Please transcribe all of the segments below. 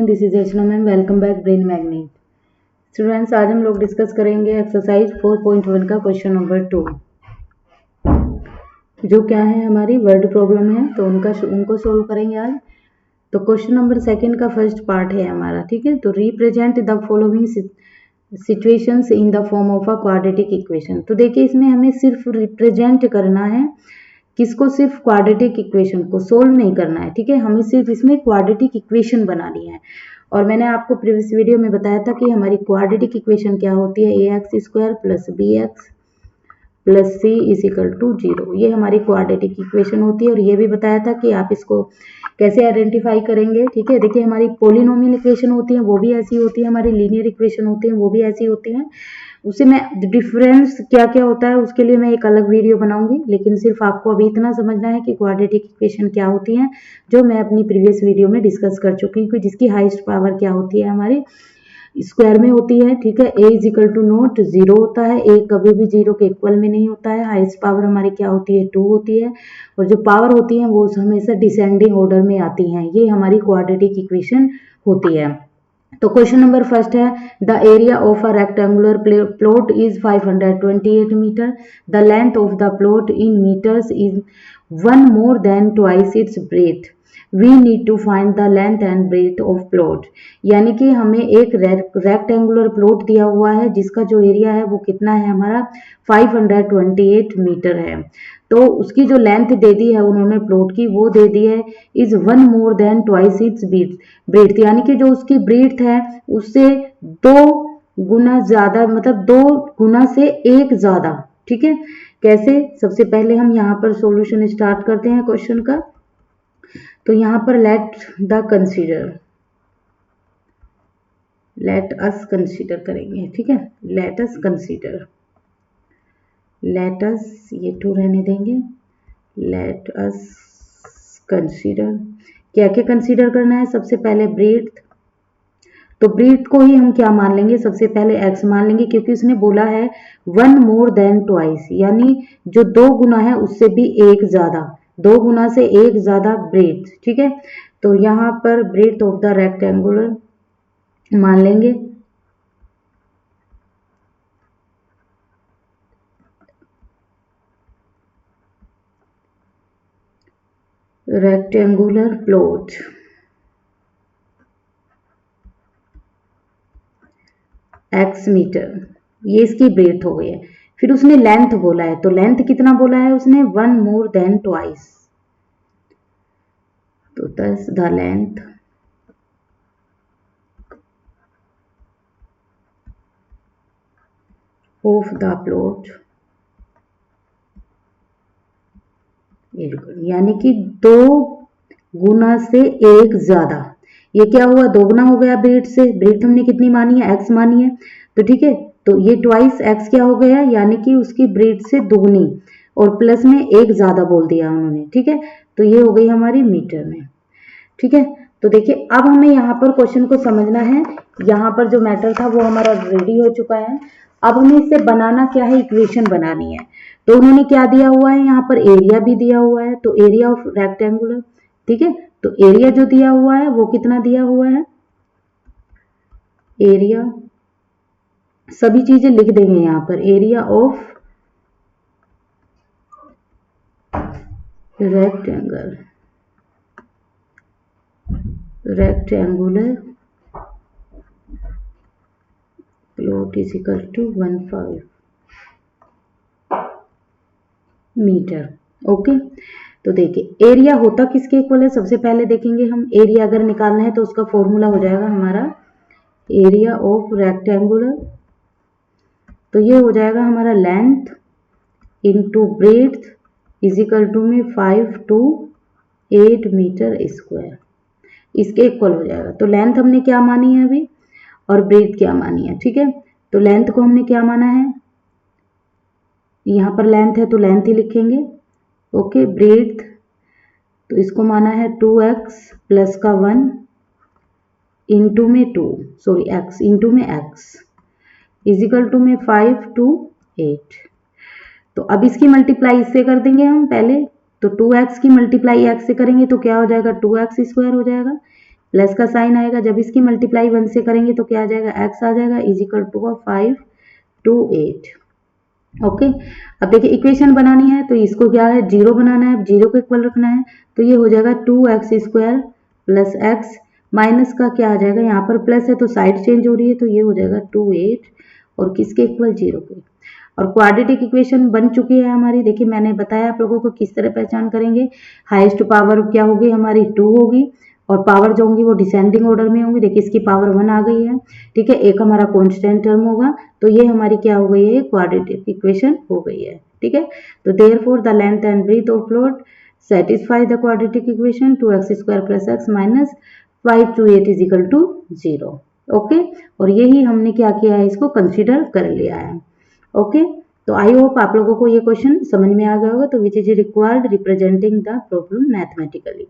Student, this is Archana ma'am. Welcome back brain magnet. Students, आज हम लोग discuss करेंगे एक्सरसाइज 4.1 का क्वेश्चन नंबर 2, जो क्या है हमारी वर्ड प्रॉब्लम है, तो उनको सोल्व करेंगे आज। तो क्वेश्चन नंबर 2 का फर्स्ट पार्ट है हमारा, ठीक है। तो represent the following situations in the form of a quadratic equation. तो देखिए, इसमें हमें सिर्फ रिप्रेजेंट करना है, किसको? सिर्फ क्वाड्रेटिक इक्वेशन को, सोल्व नहीं करना है, ठीक है। हमें सिर्फ इसमें क्वाड्रेटिक इक्वेशन बनानी है। और मैंने आपको प्रीवियस वीडियो में बताया था कि हमारी क्वाड्रेटिक इक्वेशन क्या होती है, ax² + bx + c = 0। ये हमारी क्वाड्रेटिक इक्वेशन होती है। और ये भी बताया था कि आप इसको कैसे आइडेंटिफाई करेंगे, ठीक है। देखिए, हमारी पॉलिनोमियल इक्वेशन होती है वो भी ऐसी होती है, हमारी लीनियर इक्वेशन होती है वो भी ऐसी होती है। उसी में डिफरेंस क्या क्या होता है उसके लिए मैं एक अलग वीडियो बनाऊंगी, लेकिन सिर्फ आपको अभी इतना समझना है कि क्वाड्रेटिक इक्वेशन क्या होती है, जो मैं अपनी प्रीवियस वीडियो में डिस्कस कर चुकी हूँ, जिसकी हाईएस्ट पावर क्या होती है, हमारी स्क्वायर में होती है, ठीक है। a = 0 होता है, a कभी भी 0 के इक्वल में नहीं होता है। हाईएस्ट पावर हमारी क्या होती है, 2 होती है। और जो पावर होती है वो हमेशा डिसेंडिंग ऑर्डर में आती हैं। ये हमारी क्वाड्रेटिक इक्वेशन होती है। तो क्वेश्चन नंबर फर्स्ट है, the area of a rectangular plot is 528 metre. The length of the plot in metres is 1 more than twice its breadth. We need to find the length and breadth of plot. यानी कि हमें एक rectangular plot दिया हुआ है जिसका जो area है वो कितना है, हमारा 528 मीटर है। तो उसकी जो लेंथ दे दी है उन्होंने प्लॉट की, वो दे दी है is 1 more than twice its breadth. यानी कि जो उसकी ब्रेथ है उससे 2 गुना ज्यादा, मतलब 2 गुना से 1 ज्यादा, ठीक है। कैसे? सबसे पहले हम यहाँ पर सॉल्यूशन स्टार्ट करते हैं क्वेश्चन का। तो यहाँ पर लेट अस कंसीडर करेंगे, ठीक है। लेट अस ये 2 रहने देंगे। लेट अस कंसीडर, क्या क्या कंसीडर करना है? सबसे पहले ब्रेथ। तो ब्रेथ को ही हम क्या मान लेंगे, सबसे पहले x मान लेंगे, क्योंकि उसने बोला है 1 more than twice, यानी जो 2 गुना है उससे भी 1 ज्यादा, 2 गुना से 1 ज्यादा ब्रेथ, ठीक है। तो यहाँ पर ब्रेथ ऑफ द रेक्टेंगुलर मान लेंगे। रेक्टेंगुलर प्लॉट x मीटर, ये इसकी ब्रेथ हो गई है। फिर उसने लेंथ बोला है, तो लेंथ कितना बोला है उसने, 1 more than twice। तो thus the length of the plot, यानी कि 2 गुना से 1 ज्यादा। ये क्या हुआ, 2 गुना हो गया ब्रेथ से। ब्रेथ हमने कितनी मानी है, x मानी है, तो ठीक है। तो ये ट्वाइस x क्या हो गया, यानी कि उसकी ब्रेथ से दुगनी, और प्लस में 1 ज्यादा बोल दिया उन्होंने, ठीक है। तो ये हो गई हमारी मीटर में, ठीक है। तो देखिए, अब हमें यहाँ पर क्वेश्चन को समझना है। यहाँ पर जो मैटर था वो हमारा रेडी हो चुका है। अब हमें इसे बनाना क्या है, इक्वेशन बनानी है। तो उन्होंने क्या दिया हुआ है, यहाँ पर एरिया भी दिया हुआ है, तो एरिया ऑफ रेक्टेंगुलर, ठीक है। तो एरिया जो दिया हुआ है वो कितना दिया हुआ है, एरिया, सभी चीजें लिख देंगे यहाँ पर। Area of rectangular plot is equal to 15 metre, okay. तो देखिए, एरिया होता किसके इक्वल है, सबसे पहले देखेंगे हम। एरिया अगर निकालना है तो उसका फॉर्मूला हो जाएगा हमारा एरिया ऑफ रेक्टेंगुलर, तो ये हो जाएगा हमारा length into breadth is equal to में 5 to 8 मीटर स्क्वायर, इसके इक्वल हो जाएगा। तो लेंथ हमने क्या मानी है अभी, और ब्रेथ क्या मानी है, ठीक है। तो लेंथ को हमने क्या माना है, यहाँ पर लेंथ है तो लेंथ ही लिखेंगे, ओके। ब्रेथ, तो इसको माना है 2x प्लस का 1 इंटू में 2, सॉरी x इंटू में x इज इक्वल टू में 5 to 8। तो अब इसकी मल्टीप्लाई इससे कर देंगे हम पहले। तो 2x की मल्टीप्लाई x से करेंगे तो क्या हो जाएगा, 2x² हो जाएगा, प्लस का साइन आएगा, जब इसकी मल्टीप्लाई 1 से करेंगे तो क्या आ जाएगा, x आ जाएगा is equal to 5 to 8। Okay, अब देखिए इक्वेशन बनानी है तो इसको क्या है, जीरो बनाना है, जीरो को इक्वल रखना है, तो ये हो जाएगा 2x² प्लस x, माइनस का क्या आ जाएगा, यहाँ पर प्लस है तो साइड चेंज हो रही है, तो ये हो जाएगा 2 8 और किसके इक्वल, जीरो के। और क्वाड्रेटिक इक्वेशन बन चुकी है हमारी। देखिए मैंने बताया आप लोगों को किस तरह पहचान करेंगे, हाईएस्ट पावर क्या होगी हमारी, 2 होगी, और पावर जो होंगी वो डिसेंडिंग ऑर्डर में होंगी। देखिए इसकी पावर 1 आ गई है, ठीक है, एक हमारा कॉन्स्टेंट टर्म होगा, तो ये हमारी क्या हो गई है, क्वाड्रेटिक इक्वेशन हो गई है, ठीक है। तो therefore the length and breadth of fluid satisfy the quadratic equation 2x² plus x minus 5 to 8 is equal to 0। Okay, और यही हमने क्या किया है, इसको कंसीडर कर लिया है। ओके, तो आई होप आप लोगों को ये क्वेश्चन समझ में आ गया होगा। तो which is required representing the problem mathematically.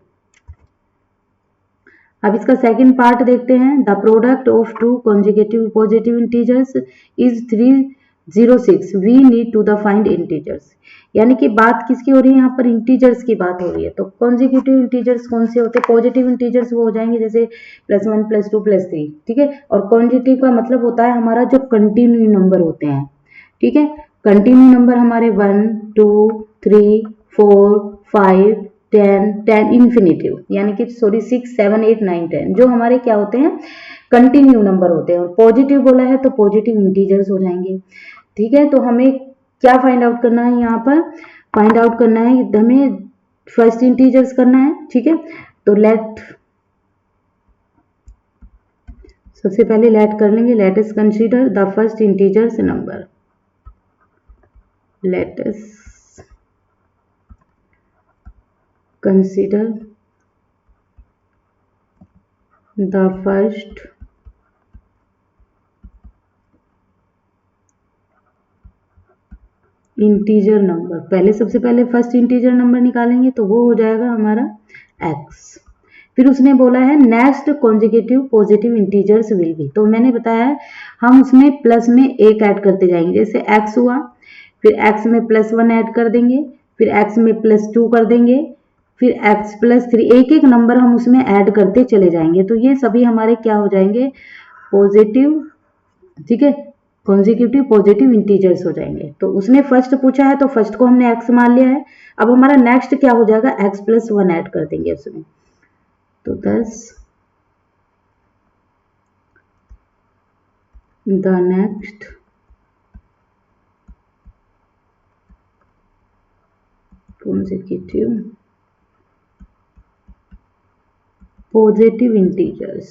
अब इसका सेकंड पार्ट देखते हैं। The product of two consecutive positive integers is 306, we need to the find integers. यानी कि बात किसकी हो रही है, यहाँ पर इंटीजर्स की बात हो रही है। तो कॉन्जुगेटिव इंटीजर्स कौन से होते हैं, पॉजिटिव इंटीजर्स वो हो जाएंगे जैसे +1 +2 +3, ठीक है। और कॉन्जुगेटिव का मतलब होता है हमारा जो कंटिन्यू नंबर होते हैं, ठीक है। कंटिन्यू नंबर हमारे 1 2 3 4 5 10 इन्फिनिटिव, यानी कि 6 7 8 9 10 जो हमारे क्या होते हैं, कंटिन्यू नंबर होते हैं। और पॉजिटिव बोला है तो पॉजिटिव इंटीजर्स हो जाएंगे, ठीक है। तो हमें क्या फाइंड आउट करना है, यहाँ पर फाइंड आउट करना है, हमें फर्स्ट इंटीजर्स करना है, ठीक है। तो सबसे पहले लेट कर लेंगे, let us consider the first integers number. Let us consider the first integer number. पहले सबसे पहले फर्स्ट इंटीजर नंबर निकालेंगे तो वो हो जाएगा हमारा x। फिर उसने बोला है next conjugative positive integers will be, तो मैंने बताया है हम उसमें प्लस में एक ऐड करते जाएंगे। जैसे x हुआ, फिर x में +1 ऐड कर देंगे, फिर x में +2 कर देंगे, फिर x +3, एक एक नंबर हम उसमें ऐड करते चले जाएंगे। तो ये सभी हमारे क्या हो जाएंगे, पॉजिटिव, ठीक है, कॉन्जिक्यूटिव पॉजिटिव इंटीजर्स हो जाएंगे। तो उसने फर्स्ट पूछा है तो फर्स्ट को हमने x मान लिया है। अब हमारा नेक्स्ट क्या हो जाएगा, x +1 ऐड कर देंगे उसमें, तो 10 the next consecutive positive integers।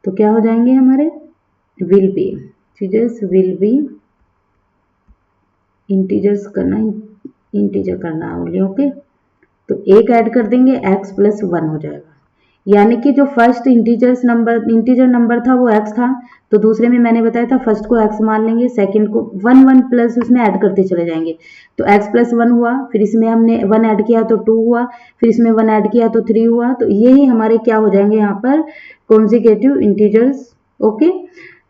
तो क्या हो जाएंगे हमारे, will be, integers will be, integers करना, इंटीजर करना ओनली, ओके। तो एक ऐड कर देंगे, x +1 हो जाएगा। यानी कि जो फर्स्ट इंटीजर नंबर था वो x था, तो दूसरे में मैंने बताया था फर्स्ट को x मान लेंगे, सेकंड को 1 1 प्लस उसमें ऐड करते चले जाएंगे। तो x +1 हुआ, फिर इसमें हमने 1 ऐड किया तो 2 हुआ, फिर इसमें 1 ऐड किया तो 3 हुआ। तो यही हमारे क्या हो जाएंगे यहाँ पर कॉन्जुगेटिव इंटीजर्स, ओके।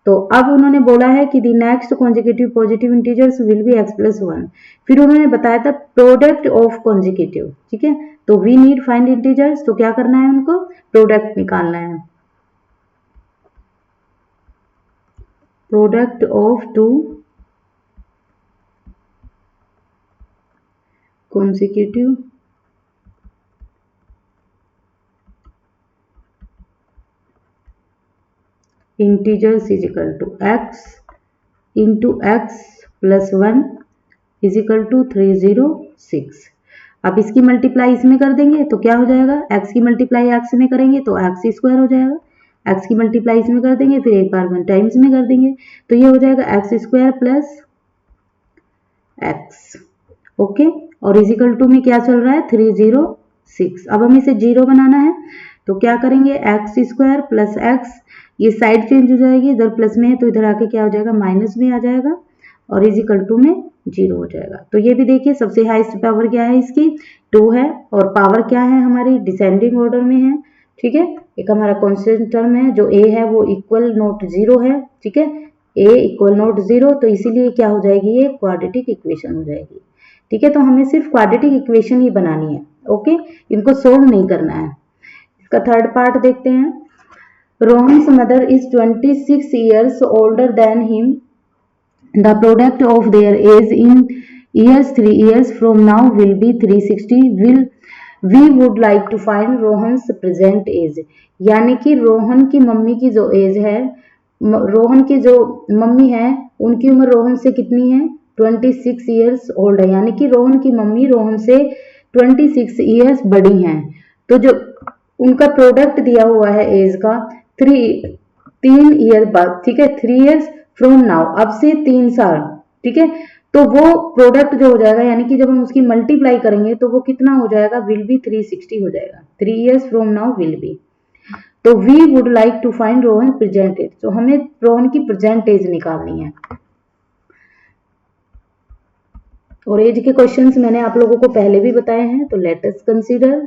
तो अब उन्होंने बोला है कि the next conjugative positive integers will be x +1। फिर उन्होंने बताया था प्रोडक्ट ऑफ कॉन्जुगेटिव, ठीक है। तो वी नीड फाइंड इंटीजर्स, तो क्या करना है, उनको प्रोडक्ट निकालना है, product of two consecutive integers is equal to x into x +1 is equal to 306। अब इसकी मल्टीप्लाई इसमें कर देंगे तो क्या हो जाएगा, x की मल्टीप्लाई x में करेंगे तो x² हो जाएगा, x की मल्टीप्लाई इसमें कर देंगे, फिर एक बार 1 टाइम्स में कर देंगे, तो ये हो जाएगा x² + x, ओके। और इजिकल टू में क्या चल रहा है, 306। अब हमें इसे 0 बनाना है, तो क्या करेंगे, x² + x, ये साइड चेंज हो जाएगी, इधर प्लस में है तो इधर आके क्या हो जाएगा, माइनस में आ जाएगा, और इजिकल टू में 0 हो जाएगा। तो ये भी देखिए सबसे हाईएस्ट पावर क्या है इसकी, 2 है, और पावर क्या है हमारी, डिसेंडिंग ऑर्डर में है, ठीक है। एक हमारा कांस्टेंट टर्म है जो a है वो इक्वल नॉट 0 है, ठीक है, ए इक्वल नॉट 0, तो इसीलिए क्या हो जाएगी, ये क्वाड्रेटिक इक्वेशन हो जाएगी। ठीक है, तो हमें सिर्फ क्वाड्रेटिक इक्वेशन ही बनानी है। ओके, इनको सोल्व नहीं करना है। इसका थर्ड पार्ट देखते हैं। Rohan's mother is 26 years older than him. The product of their age in years 3 years from now will be 360. We would like to find Rohan's present age. यानी कि रोहन की मम्मी की जो एज है, रोहन की जो मम्मी है उनकी उम्र रोहन से कितनी है, 26 years ओल्ड है। यानी कि रोहन की मम्मी रोहन से 26 years बड़ी हैं। तो जो उनका प्रोडक्ट दिया हुआ है एज का 3 ईयर बाद, ठीक है, 3 years फ्रॉम नाउ, अब से 3 साल, ठीक है, तो वो प्रोडक्ट जो हो जाएगा, यानी कि जब हम उसकी मल्टीप्लाई करेंगे तो वो कितना हो जाएगा, विल बी 360 हो जाएगा। 3 years from now will be. तो we would like to find Rohan present age, तो हमें रोहन की प्रेजेंट एज निकालनी है। और एज के क्वेश्चंस मैंने आप लोगों को पहले भी बताए हैं, तो लेट अस कंसीडर।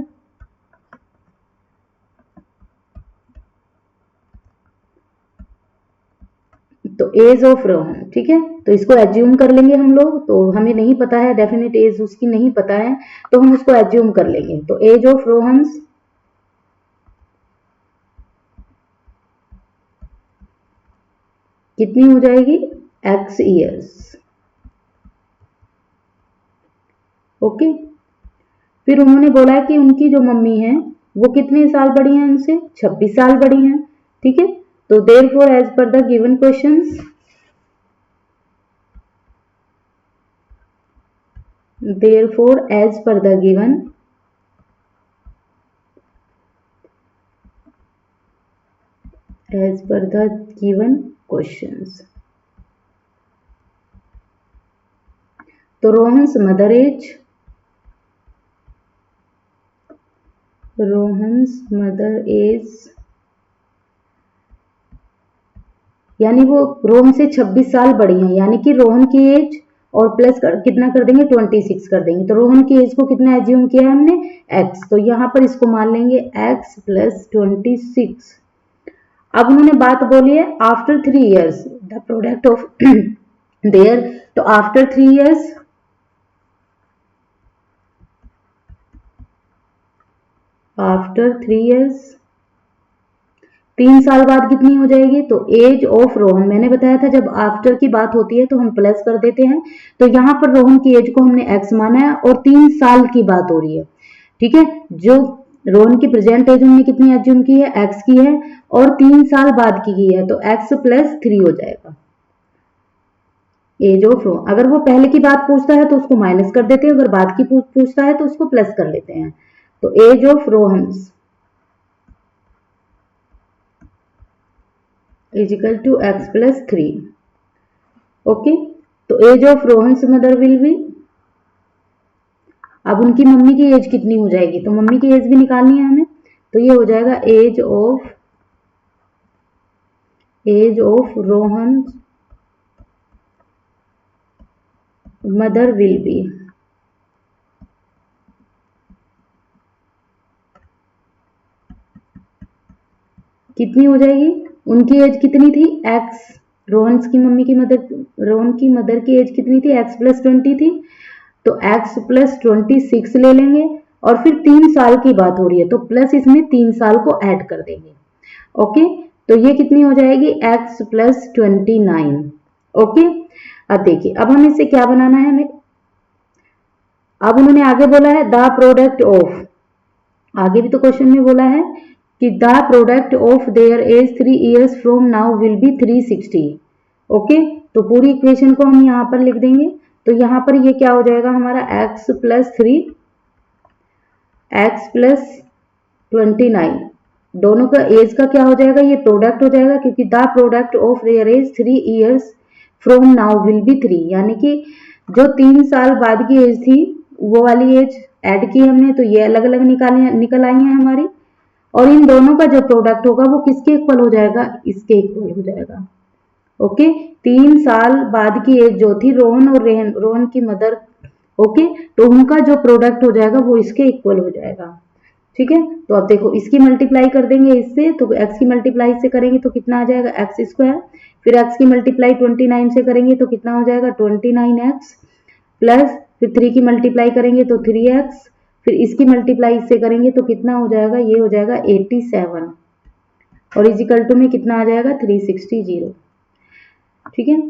तो एज ऑफ रोहन, ठीक है, तो इसको एज्यूम कर लेंगे हम लोग। तो हमें नहीं पता है, डेफिनेट एज उसकी नहीं पता है, तो हम उसको एज्यूम कर लेंगे। तो एज ऑफ रोहन्स कितनी हो जाएगी, x ईयर्स। ओके, फिर उन्होंने बोला कि उनकी जो मम्मी है वो कितने साल बड़ी हैं उनसे, 26 साल बड़ी हैं। ठीक है, तो therefore as per the given questions, therefore as per the given questions, तो रोहन्स मदर एज, यानी वो रोहन से 26 साल बड़ी हैं, यानी कि रोहन की एज और प्लस कितना कर देंगे, 26 कर देंगे। तो रोहन की एज को कितना एज्यूम किया है हमने, x, तो यहां पर इसको मान लेंगे x प्लस 26। अब उन्होंने बात बोली है after 3 years the product of there, तो आफ्टर 3 years, आफ्टर 3 years 3 साल बाद कितनी हो जाएगी, तो एज ऑफ रोहन, मैंने बताया था जब आफ्टर की बात होती है तो हम प्लस कर देते हैं। तो यहां पर रोहन की एज को हमने x माना है और 3 साल की बात हो रही है। ठीक है, जो रोहन की प्रेजेंट एज हमने कितनी एज्यूम की है, x की है, और 3 साल बाद की है, तो x प्लस 3 हो जाएगा एज ऑफ रोहन। अगर वो पहले की बात पूछता है तो उसको माइनस कर देते हैं, अगर बाद की पूछता है तो उसको प्लस कर लेते हैं। तो age of Rohan's is equal to x plus 3। Okay, तो age of Rohan's mother will be, अब उनकी मम्मी की एज कितनी हो जाएगी, तो मम्मी की एज भी निकालनी है हमें, तो ये हो जाएगा age of Rohan mother will be, कितनी हो जाएगी, उनकी एज कितनी थी x, रोहन की मदर की एज कितनी थी, x प्लस 20 थी, तो x प्लस 26 ले लेंगे, और फिर 3 साल की बात हो रही है तो प्लस इसमें 3 साल को ऐड कर देंगे। ओके, तो ये कितनी हो जाएगी, x प्लस 29। ओके, अब देखिए, अब हमें इसे क्या बनाना है हमें, अब उन्होंने आगे बोला है द प्रोडक्ट ऑफ, आगे भी तो क्वेश्चन में बोला है कि the product of their age 3 years from now will be 360। Okay, तो पूरी इक्वेशन को हम यहां पर लिख देंगे। तो यहां पर ये क्या हो जाएगा हमारा, x प्लस 3, x प्लस 29, दोनों का एज का क्या हो जाएगा, ये प्रोडक्ट हो जाएगा, क्योंकि the product of their age 3 years from now will be 3, यानी कि जो 3 साल बाद की एज थी वो वाली एज ऐड की हमने, तो ये अलग अलग निकल आई है हमारी, और इन दोनों का जो प्रोडक्ट होगा वो किसके इक्वल हो जाएगा, इसके इक्वल हो जाएगा। ओके, 3 साल बाद की एज जो थी रोहन और रोहन की मदर, ओके, तो उनका जो प्रोडक्ट हो जाएगा वो इसके इक्वल हो जाएगा। ठीक है। तो अब देखो इसकी मल्टीप्लाई कर देंगे इससे, तो x की मल्टीप्लाई से करेंगे तो कितना आ जाएगा एक्स स्क्वायर, फिर x की मल्टीप्लाई 29 से करेंगे तो कितना हो जाएगा 29x, प्लस फिर 3 की मल्टीप्लाई करेंगे तो 3x, फिर इसकी मल्टीप्लाई इससे करेंगे तो कितना हो जाएगा, ये हो जाएगा 87 और इजिकल टू में कितना आ जाएगा 360। ठीक है।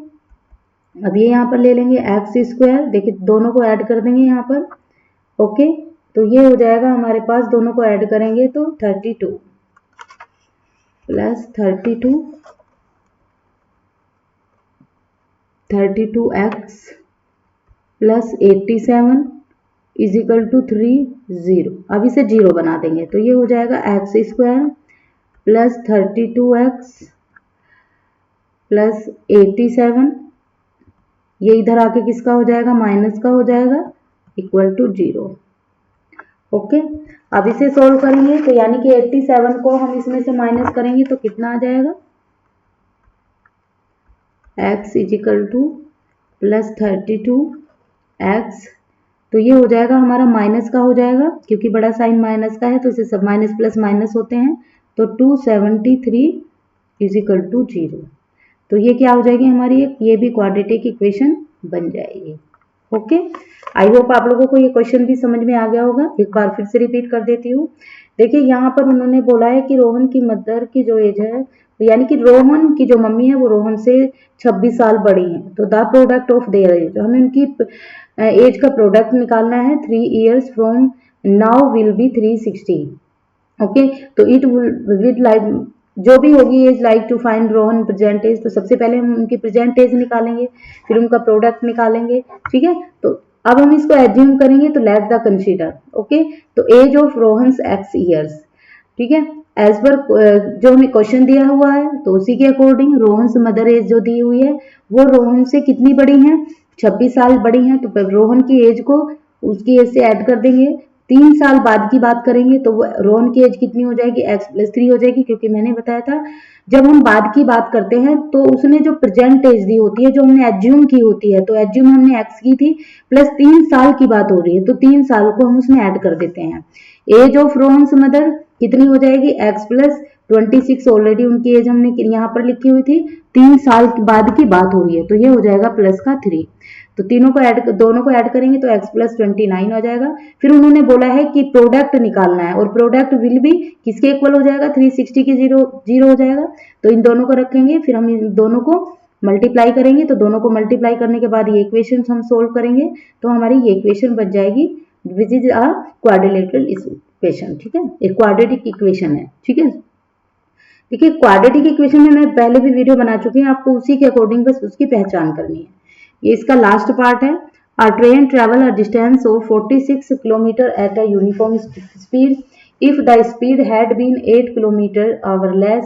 अब ये यहाँ पर ले लेंगे एक्स स्क्वायर, देखिए दोनों को ऐड कर देंगे यहाँ पर। ओके, तो ये हो जाएगा हमारे पास, दोनों को ऐड करेंगे तो 32 plus 32x plus 87 is equal to 30। अब इसे 0 बना देंगे तो ये हो जाएगा x square plus 32x plus 87, ये इधर आके किसका हो जाएगा, माइनस का हो जाएगा, इक्वल टू 0। ओके, अब इसे सोल्व करेंगे तो यानी कि 87 को हम इसमें से माइनस करेंगे तो कितना आ जाएगा, x is equal two plus 32x, तो ये हो जाएगा हमारा माइनस का हो जाएगा, क्योंकि बड़ा साइन माइनस का है तो इसे सब माइनस प्लस माइनस होते हैं, तो 273 इजिकल टू 0। तो ये क्या हो जाएगी हमारी, ये भी क्वाड्रेटिक इक्वेशन बन जाएगी। ओके, आई होप आप लोगों को ये क्वेश्चन भी समझ में आ गया होगा। एक बार फिर से रिपीट कर देती हूँ। देखिए यहाँ पर उन्होंने बोला है कि रोहन की मदर की जो एज है, यानी कि रोहन की जो मम्मी है वो रोहन से 26 साल बड़ी है, तो the product of their age, हमें उनकी एज का प्रोडक्ट निकालना है। 3 years from now will be 360। Okay, तो इट विद लाइक जो भी होगी age like to find Rohan present age, तो सबसे पहले हम उनकी प्रेजेंट एज निकालेंगे, फिर उनका प्रोडक्ट निकालेंगे। ठीक है, तो अब हम इसको एज्यूम करेंगे, तो लेट द कंसीडर। ओके, तो age of Rohan's x years, ठीक है, एज पर जो हमें क्वेश्चन दिया हुआ है तो उसी के अकॉर्डिंग रोहन्स मदर एज जो दी हुई है वो रोहन से कितनी बड़ी है, 26 साल बड़ी है, तो रोहन की एज को उसकी एज से ऐड कर देंगे। 3 साल बाद की बात करेंगे तो रोहन की एज कितनी हो जाएगी, x प्लस 3 हो जाएगी, क्योंकि मैंने बताया था जब हम बाद की बात करते हैं तो उसने जो प्रेजेंट एज दी होती है, जो हमने एज्यूम की होती है, तो एज्यूम हमने x की थी, प्लस 3 साल की बात हो रही है तो 3 साल को हम उसमें ऐड कर देते हैं। एज ऑफ रोहन्स मदर कितनी हो जाएगी, x प्लस 26, ऑलरेडी उनकी एज हमने यहाँ पर लिखी हुई थी, 3 साल बाद की बात हो रही है, तो ये हो जाएगा प्लस का 3, तो दोनों को ऐड करेंगे तो x प्लस 29 हो जाएगा। फिर उन्होंने बोला है कि प्रोडक्ट निकालना है, और प्रोडक्ट विल भी किसके इक्वल हो जाएगा, 360 के 0 हो जाएगा, तो इन दोनों को रखेंगे, फिर हम इन दोनों को मल्टीप्लाई करेंगे, तो दोनों को मल्टीप्लाई करने के बाद ये इक्वेशन हम सोल्व करेंगे, तो हमारी ये इक्वेशन बन जाएगी which is a quadrilateral equation. ठीक है, एक क्वाड्रेटिक इक्वेशन है। ठीक है, देखिए क्वाड्रेटिक इक्वेशन में मैं पहले भी वीडियो बना चुकी हूँ, आपको उसी के अकॉर्डिंग बस उसकी पहचान करनी है। ये इसका लास्ट पार्ट है। A train travel a distance of 46 km at a uniform speed. If the speed had been 8 km/h less,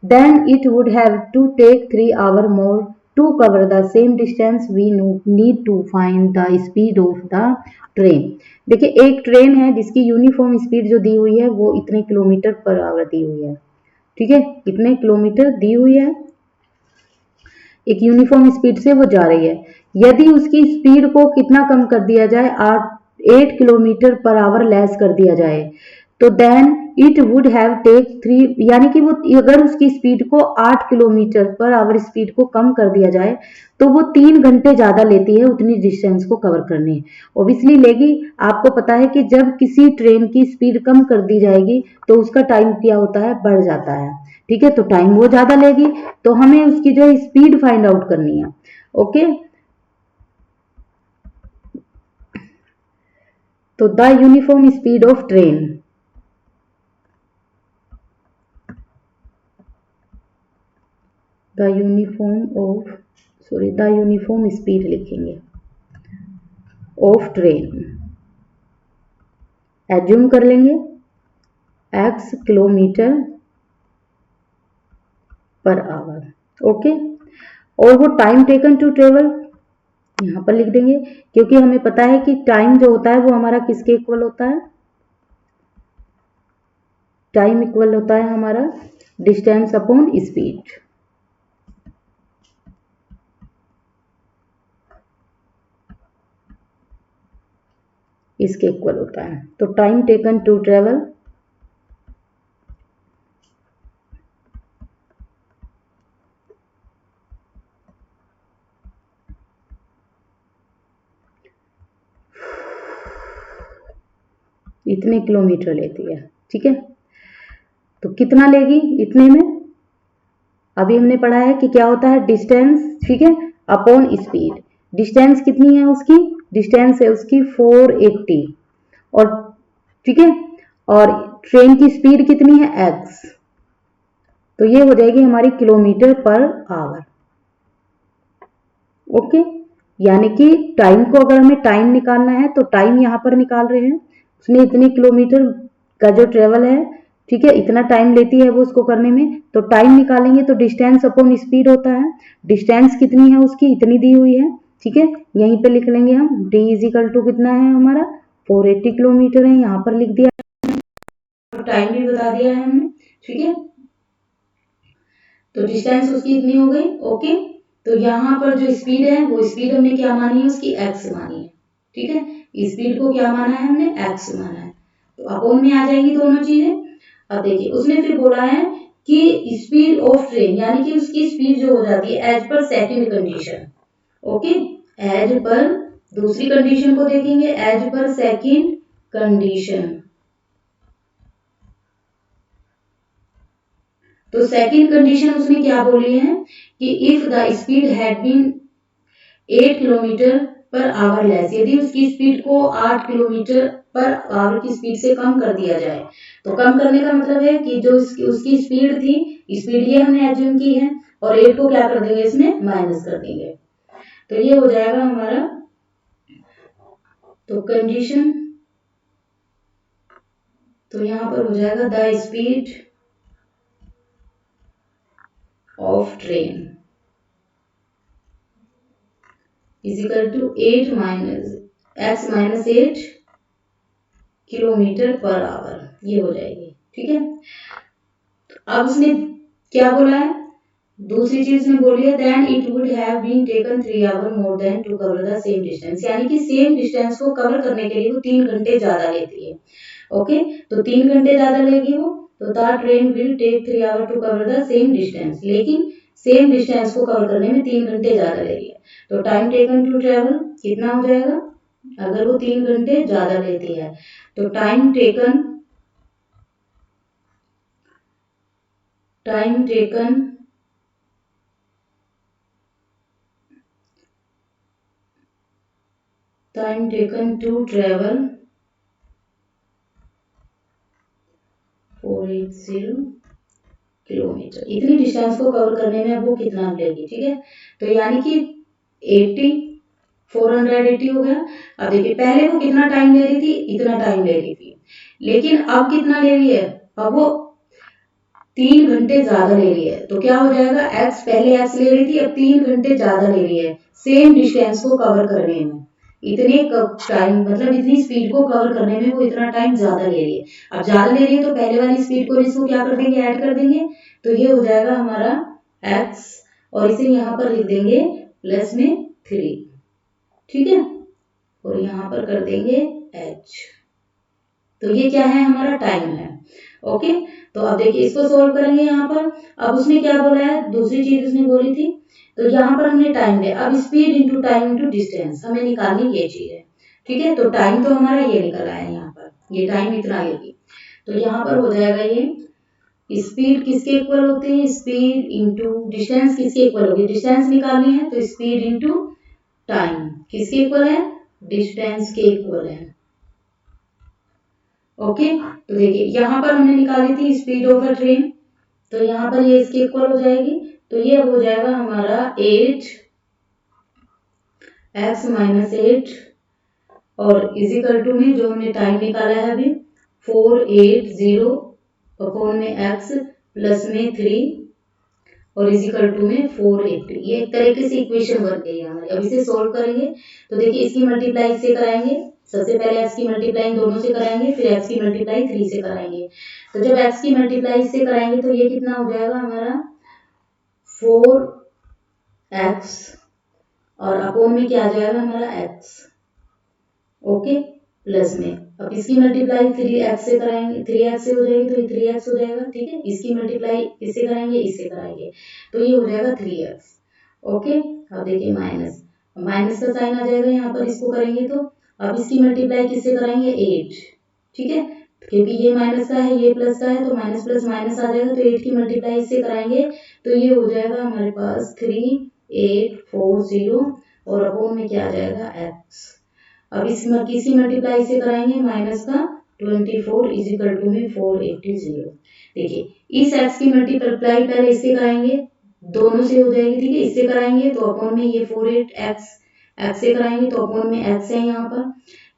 then it would have to take 3 hours more to cover the same distance. We need to find the speed of the train. देखिए एक train है जिसकी uniform speed जो दी हुई है वो इतने kilometre per our दी हुई है। ठीक है, इतने किलोमीटर दी हुई है, एक यूनिफॉर्म स्पीड से वो जा रही है। यदि उसकी स्पीड को कितना कम कर दिया जाए, 8 किलोमीटर पर आवर लेस कर दिया जाए, तो then it would have take 3, यानी कि वो अगर उसकी स्पीड को 8 किलोमीटर पर आवर स्पीड को कम कर दिया जाए तो वो 3 घंटे ज्यादा लेती है उतनी डिस्टेंस को कवर करने। ऑब्वियसली लेगी, आपको पता है कि जब किसी ट्रेन की स्पीड कम कर दी जाएगी तो उसका टाइम क्या होता है, बढ़ जाता है। ठीक है, तो टाइम वो ज्यादा लेगी, तो हमें उसकी जो स्पीड फाइंड आउट करनी है। ओके, तो the uniform speed of train, the uniform speed लिखेंगे ऑफ ट्रेन, एज्यूम कर लेंगे x kilometre per our. Okay, और वो टाइम टेकन टू ट्रेवल यहां पर लिख देंगे, क्योंकि हमें पता है कि टाइम जो होता है वो हमारा किसके इक्वल होता है, टाइम इक्वल होता है हमारा डिस्टेंस अपॉन स्पीड। इसके इक्वल होता है, तो टाइम टेकन टू ट्रेवल इतने किलोमीटर लेती है, ठीक है। तो कितना लेगी इतने में, अभी हमने पढ़ा है कि क्या होता है डिस्टेंस, ठीक है, अपॉन स्पीड। डिस्टेंस कितनी है उसकी, डिस्टेंस है उसकी 480 और ठीक है, और ट्रेन की स्पीड कितनी है x, तो ये हो जाएगी हमारी किलोमीटर पर आवर। ओके, यानी कि टाइम को अगर हमें टाइम निकालना है तो टाइम यहाँ पर निकाल रहे हैं, उसने इतने किलोमीटर का जो ट्रेवल है, ठीक है, इतना टाइम लेती है वो उसको करने में, तो टाइम निकालेंगे तो डिस्टेंस अपॉन स्पीड होता है। डिस्टेंस कितनी है उसकी, इतनी दी हुई है, ठीक है, यहीं पे लिख लेंगे हम d इजिकल टू कितना है हमारा 480 किलोमीटर है, यहाँ पर लिख दिया, टाइम भी बता दिया है हमने, ठीक है। तो डिस्टेंस उसकी इतनी हो गई, ओके। तो यहाँ पर जो स्पीड है वो स्पीड हमने क्या मानी है उसकी x मानी है, ठीक है, स्पीड को क्या माना है हमने x माना है, तो अपॉन में आ जाएंगी दोनों चीजें। अब देखिए उसने फिर बोला है कि स्पीड ऑफ ट्रेन, यानी कि उसकी स्पीड जो हो जाती है as per second condition, okay, as per, दूसरी कंडीशन को देखेंगे एज पर सेकंड कंडीशन। तो सेकंड कंडीशन उसने क्या बोली है कि if the speed had been 8 kilometre per hour less, यदि उसकी स्पीड को 8 किलोमीटर पर आवर की स्पीड से कम कर दिया जाए, तो कम करने का मतलब है कि जो उसकी स्पीड थी, स्पीड ये हमने एज्यूम की है, और 8 को क्या कर देंगे इसमें माइनस कर देंगे, तो ये हो जाएगा हमारा, तो कंडीशन, तो यहां पर हो जाएगा the speed of train is equal to 8 minus x minus 8 kilometre per hour, ये हो जाएगी, ठीक है। अब उसने क्या बोला है, दूसरी चीज ने बोली है then it would have been taken 3 hour more than to cover the same distance, यानी कि सेम डिस्टेंस को कवर करने के लिए वो 3 घंटे ज्यादा लेती है, ओके। तो 3 घंटे ज्यादा लेगी वो, तो the train will take 3 hour to cover the same distance, लेकिन सेम डिस्टेंस को कवर करने में 3 घंटे ज्यादा ले रही है, तो टाइम टेकन टू ट्रेवल कितना हो जाएगा, अगर वो 3 घंटे ज्यादा लेती है तो time taken to travel 480 kilometre, इतनी डिस्टेंस को कवर करने में वो कितना लेगी, ठीक है। तो यानी कि 80 480 हो गया। अब देखिए पहले वो कितना टाइम ले रही थी, इतना टाइम ले रही थी, लेकिन अब कितना ले रही है, अब वो 3 घंटे ज्यादा ले रही है, तो क्या हो जाएगा x, पहले x ले रही थी अब 3 घंटे ज्यादा ले रही है सेम डिस्टेंस को कवर करने में, इतने टाइम मतलब इतनी स्पीड को कवर करने में वो इतना टाइम ज्यादा ले रही है। अब ज्यादा ले रही है तो पहले वाली स्पीड को इसको क्या कर देंगे, ऐड कर देंगे, तो ये हो जाएगा हमारा x, और इसे यहाँ पर लिख देंगे प्लस में 3, ठीक है, और यहाँ पर कर देंगे h, तो ये क्या है हमारा टाइम है, ओके। तो अब देखिए इसको सोल्व करेंगे यहाँ पर, अब उसने क्या बोला है, दूसरी चीज उसने बोली थी, तो यहाँ पर हमने टाइम दिया, अब speed into time into distance हमें निकालनी ये चीज है, ठीक है। तो टाइम तो हमारा ये निकल आया यहाँ पर, ये टाइम इतना लेगी, तो यहाँ पर हो जाएगा ये स्पीड किसके इक्वल होते हैं, स्पीड इंटू डिस्टेंस किसके इक्वल होगी, डिस्टेंस निकालनी है तो स्पीड इंटू टाइम किसके इक्वल है, डिस्टेंस के इक्वल है, ओके। तो देखिए यहाँ पर हमने निकाली थी स्पीड ऑफ अ ट्रेन, तो यहाँ पर ये इसके इक्वल हो जाएगी, तो ये हो जाएगा हमारा 8 x माइनस 8, और इजिकल टू में जो हमने टाइम निकाला है अभी 480 अपॉन में x प्लस में 3 और इजिकल टू में 480, ये एक तरीके से इक्वेशन बन गई हमारी। अब इसे सोल्व करेंगे तो देखिए इसकी मल्टीप्लाई से कराएंगे, सबसे पहले x की मल्टीप्लाई दोनों से कराएंगे, फिर x की मल्टीप्लाई 3 से कराएंगे, तो जब x की मल्टीप्लाई से कराएंगे तो ये कितना हो जाएगा हमारा 4x, और अपॉन में क्या आ जाएगा हमारा x, ओके, प्लस में, अब इसकी मल्टीप्लाई 3x से कराएंगे, 3x से हो जाएगी तो ये 3x हो जाएगा, ठीक है, इसकी मल्टीप्लाई इससे कराएंगे, इससे कराएंगे, तो ये हो जाएगा 3x, ओके। अब देखिए माइनस, माइनस का साइन आ जाएगा यहाँ पर, इसको करेंगे तो अब इसकी मल्टीप्लाई किससे कराएंगे 8, ठीक है, क्योंकि ये माइनस का है ये प्लस का है तो माइनस प्लस माइनस आ जाएगा, तो 8 की मल्टीप्लाई इससे कराएंगे तो ये हो जाएगा हमारे पास 3840 और अपॉन में क्या आ जाएगा x। अब इस किसी मल्टीप्लाई से कराएंगे माइनस का 24 इज इक्वल टू में 480। देखिए इस x की मल्टीप्लाई पहले इससे कराएंगे, दोनों से हो जाएगी, ठीक है, इससे कराएंगे तो अपॉन में ये 48x, x से कराएंगे तो अपॉन में x है यहाँ पर,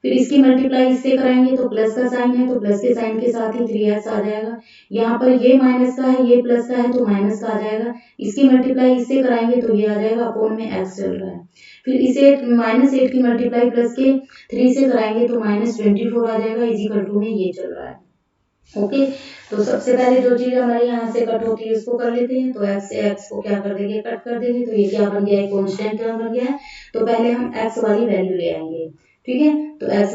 फिर इसकी मल्टीप्लाई इससे कराएंगे तो प्लस का साइन है तो प्लस के साइन के साथ ही 3x आ जाएगा, यहाँ पर ये माइनस का है ये प्लस का है तो माइनस का आ जाएगा, इसकी मल्टीप्लाई इससे कराएंगे तो ये आ जाएगा, अपॉन में x चल रहा है, फिर इसे -8 की मल्टीप्लाई प्लस के 3 से कराएंगे तो -24 आ जाएगा, इज इक्वल टू में ये चल रहा है। ओके, तो सबसे पहले जो चीज हमारे यहाँ से कट होती है उसको कर लेते हैं, तो x से x को क्या कर देंगे, कट कर देंगे, तो ये क्या बन गया है, कांस्टेंट टर्म बन गया है, तो पहले हम x वाली वैल्यू ले आएंगे, ठीक है, तो x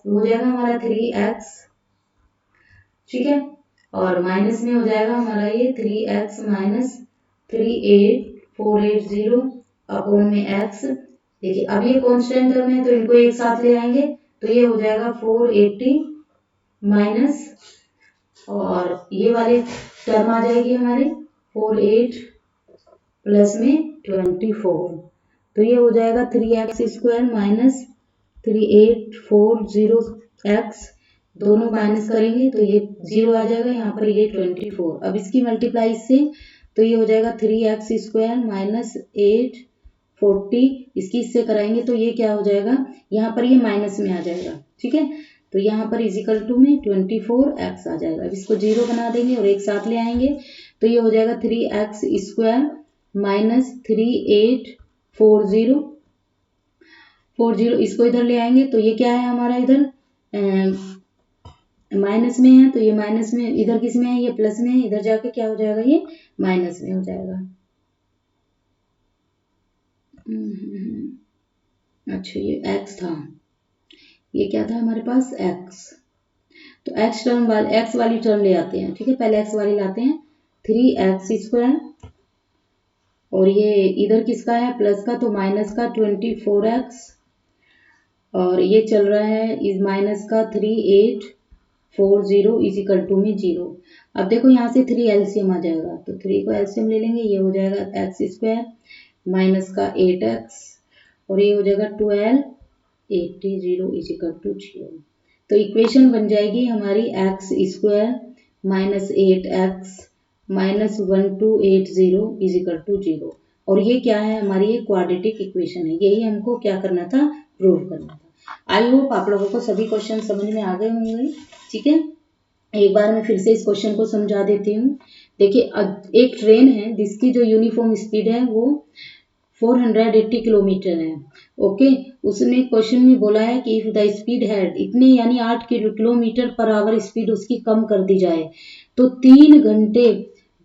हो जाएगा हमारा 3x, ठीक है, और माइनस में हो जाएगा हमारा ये 3x माइनस 38480 अपॉन में x। देखिए अब ये कांस्टेंट टर्म है तो इनको एक साथ ले आएंगे तो ये हो जाएगा 480 माइनस, और ये वाले टर्म आ जाएगी हमारी 48 प्लस में 24, तो ये हो जाएगा 3x स्क्वायर माइनस 3840x, दोनों माइनस करेंगे तो ये 0 आ जाएगा, यहाँ पर ये 24, अब इसकी मल्टीप्लाई से तो ये हो जाएगा 3x स्क्वायर माइनस 840, इसकी इससे कराएंगे तो ये क्या हो जाएगा, यहाँ पर ये माइनस में आ जाएगा, ठीक है, तो यहाँ पर इजिकल टू में 24x आ जाएगा, अब इसको 0 बना देंगे और एक साथ ले आएंगे तो ये हो जाएगा 3x स्क्वायर माइनस 3840, इसको इधर ले आएंगे तो ये क्या है हमारा, इधर माइनस में है तो ये माइनस में, इधर किस में है, ये प्लस में है, इधर जाके क्या हो जाएगा, ये माइनस में हो जाएगा। अच्छा ये x था, ये क्या था हमारे पास x, तो x वाली टर्म ले आते हैं, ठीक है, पहले x वाली लाते हैं 3x स्क्वायर, और ये इधर किसका है प्लस का तो माइनस का 24x, और ये चल रहा है इस माइनस का 3840 इज इक्वल टू में 0। अब देखो यहाँ से 3 एलसीएम आ जाएगा तो 3 को एलसीएम ले लेंगे, ये हो जाएगा x स्क्वायर माइनस का 8x और ये हो जाएगा 1280 इज इक्वल टू 0। तो इक्वेशन बन जाएगी हमारी x square minus 8x minus 1280 is equal to 0, और ये क्या है हमारी, ये क्वाड्रेटिक इक्वेशन है, यही हमको क्या करना था, प्रूव करना था। आई होप आप लोगों को सभी क्वेश्चन समझ में आ गए होंगे, ठीक है, एक बार मैं फिर से इस क्वेश्चन को समझा देती हूँ। देखिए एक ट्रेन है जिसकी जो यूनिफॉर्म स्पीड है वो 480 किलोमीटर है, ओके, उसने क्वेश्चन में बोला है कि इफ द स्पीड हैड इतने यानी 8 किलोमीटर पर आवर स्पीड उसकी कम कर दी जाए तो 3 घंटे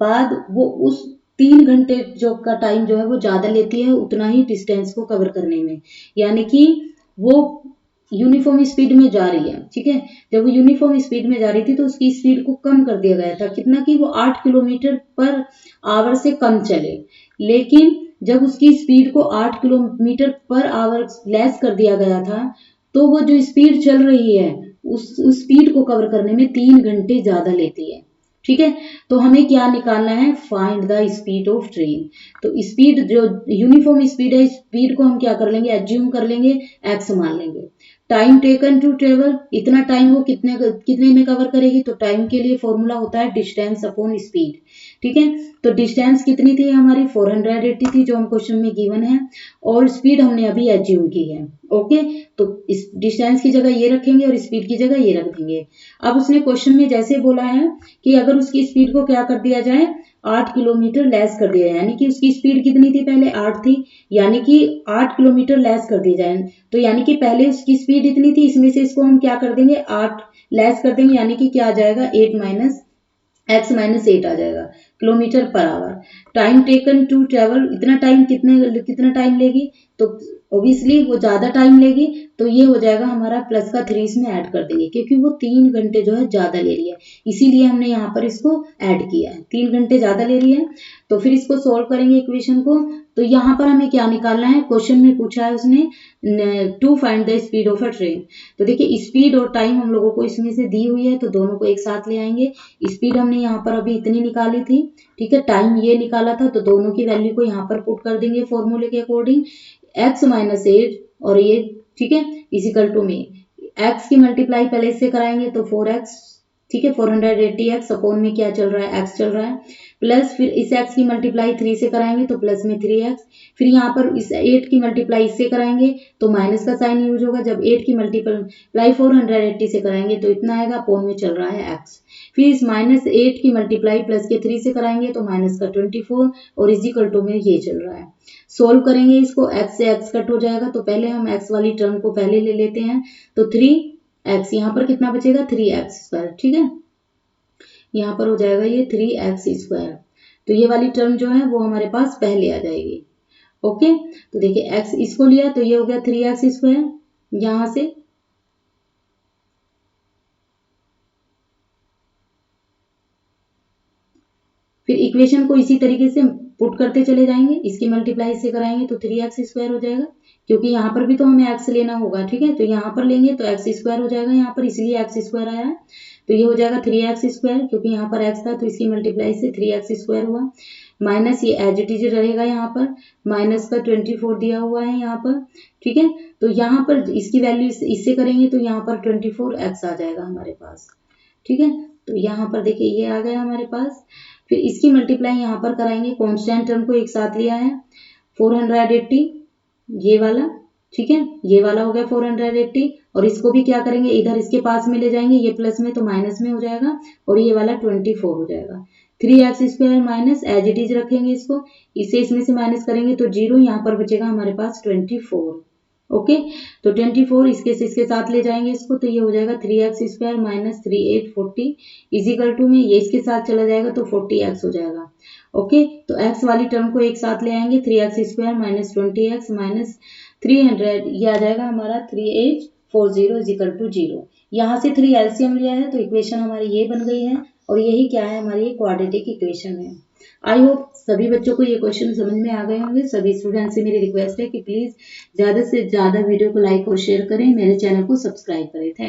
बाद वो उस 3 घंटे जो का टाइम जो है वो ज़्यादा लेती है उतना ही डिस्टेंस को कवर करने में, यानी कि वो यूनिफॉर्म स्पीड में जा रही है, ठीक है, जब वो यूनिफॉर्म स्पीड में जा रही थी तो उसकी स्पीड को कम कर दिया गया था, कितना कि वो 8 किलोमीटर पर आवर से कम चले, लेकिन जब उसकी स्पीड को 8 किलोमीटर पर आवर लेस कर दिया गया था तो वो जो स्पीड चल रही है उस स्पीड को कवर करने में 3 घंटे ज्यादा लेती है, ठीक है, तो हमें क्या निकालना है, find the speed of train, तो स्पीड जो यूनिफॉर्म स्पीड है स्पीड को हम क्या कर लेंगे, एज्यूम कर लेंगे, एक्स मान लेंगे, टाइम टेकन टू ट्रेवल, इतना टाइम वो कितने में कवर करेगी, तो टाइम के लिए फॉर्मूला होता है डिस्टेंस अपॉन स्पीड, ठीक है, तो डिस्टेंस कितनी थी हमारी 480 थी जो हम क्वेश्चन में गिवन है, और स्पीड हमने अभी एज्यूम की है, ओके, तो इस डिस्टेंस की जगह ये रखेंगे और स्पीड की जगह ये रख देंगे। अब उसने क्वेश्चन में जैसे बोला है कि अगर उसकी स्पीड को क्या कर दिया जाए, 8 किलोमीटर लेस कर दिया जाए, यानी कि उसकी स्पीड कितनी थी, पहले 8 थी, यानी कि 8 किलोमीटर लेस कर दिया जाए, तो यानी कि पहले उसकी स्पीड इतनी थी, इसमें से इसको हम क्या कर देंगे 8 लेस कर देंगे, यानी कि क्या आ जाएगा 8 माइनस x माइनस 8 आ जाएगा kilometre per hour. Time taken to travel, इतना टाइम कितना टाइम लेगी, तो ऑब्वियसली वो ज़्यादा टाइम लेगी, तो ये हो जाएगा हमारा प्लस का 3 इसमें ऐड कर देंगे, क्योंकि वो 3 घंटे जो है ज़्यादा ले रही है, इसीलिए हमने यहाँ पर इसको ऐड किया है। 3 घंटे ज़्यादा ले रही है, तो फिर इसको सोल्व करेंगे इक्वेशन को। तो यहाँ पर हमें क्या निकालना है, क्वेश्चन में पूछा है उसने to find the speed of a train. तो देखिए स्पीड और टाइम हम लोगों को इसमें से दी हुई है, तो दोनों को एक साथ ले आएंगे। स्पीड हमने यहाँ पर अभी इतनी निकाली थी, ठीक है, टाइम ये निकाला था, तो दोनों की वैल्यू को यहाँ पर पुट कर देंगे फॉर्मूले के अकॉर्डिंग। x माइनस 8 और ये, ठीक है, इजिकल टू में x की मल्टीप्लाई पहले इससे कराएंगे तो 4x, ठीक है, 480x अपॉन में क्या चल रहा है, x चल रहा है, प्लस फिर इस x की मल्टीप्लाई 3 से कराएंगे तो प्लस में 3x, फिर यहाँ पर इस 8 की मल्टीप्लाई इससे कराएंगे तो माइनस का साइन यूज होगा। जब 8 की मल्टीप्लाई 480 से कराएंगे तो इतना आएगा, अपॉन में चल रहा है x। फिर इस माइनस 8 की मल्टीप्लाई प्लस के 3 से कराएंगे तो माइनस का 24 और इजिकल टू में ये चल रहा है। सोल्व करेंगे इसको, x से x कट हो जाएगा, तो पहले हम x वाली टर्म को पहले ले लेते हैं, तो 3x, यहाँ पर कितना बचेगा 3x स्क्वायर, ठीक है, यहाँ पर हो जाएगा ये 3x स्क्वायर। तो ये वाली टर्म जो है वो हमारे पास पहले आ जाएगी। ओके, तो देखिए x इसको लिया तो ये हो गया 3x स्क्वायर, यहाँ से फिर इक्वेशन को इसी तरीके से पुट करते चले जाएंगे, इसकी मल्टीप्लाई से कराएंगे तो 3x स्क्वायर हो जाएगा, क्योंकि यहाँ पर भी तो हमें x लेना होगा, ठीक है, तो यहाँ पर लेंगे तो x स्क्वायर हो जाएगा यहाँ पर, इसलिए x स्क्वायर आया है। तो ये हो जाएगा 3x स्क्वायर, क्योंकि यहाँ पर x था तो इसकी मल्टीप्लाई से 3x स्क्वायर हुआ, माइनस ये एज इट इज रहेगा यहाँ पर, माइनस का 24 दिया हुआ है यहाँ पर, ठीक है, तो यहाँ पर इसकी वैल्यू इससे करेंगे तो यहाँ पर 24x आ जाएगा हमारे पास, ठीक है, तो यहाँ पर देखिए ये आ गया हमारे पास। फिर इसकी मल्टीप्लाई यहाँ पर कराएंगे, कांस्टेंट टर्म को एक साथ लिया है 480, ये वाला, ठीक है, ये वाला हो गया 480, और इसको भी क्या करेंगे, इधर इसके पास में ले जाएंगे, ये प्लस में तो माइनस में हो जाएगा, और ये वाला 24 हो जाएगा। 3x square minus as it is रखेंगे इसको, इसे इसमें से माइनस करेंगे तो 0, यहाँ पर बचेगा हमारे पास 24। ओके, तो 24 इसके साथ ले जाएंगे इसको, तो ये हो जाएगा 3x square minus 3840 is equal to में ये इसके साथ चला जाएगा तो 40x हो जाएगा। ओके, तो x वाली टर्म को एक साथ ले आएंगे, 3x square minus 20x minus 300, ये आ जाएगा हमारा 3840 इजिकल टू 0। यहाँ से 3 एलसीएम लिया है तो इक्वेशन हमारी ये बन गई है, और यही क्या है, हमारी क्वाड्रेटिक इक्वेशन है। आई होप सभी बच्चों को ये क्वेश्चन समझ में आ गए होंगे। सभी स्टूडेंट से मेरी रिक्वेस्ट है कि प्लीज ज़्यादा से ज़्यादा वीडियो को लाइक और शेयर करें, मेरे चैनल को सब्सक्राइब करें। थैंक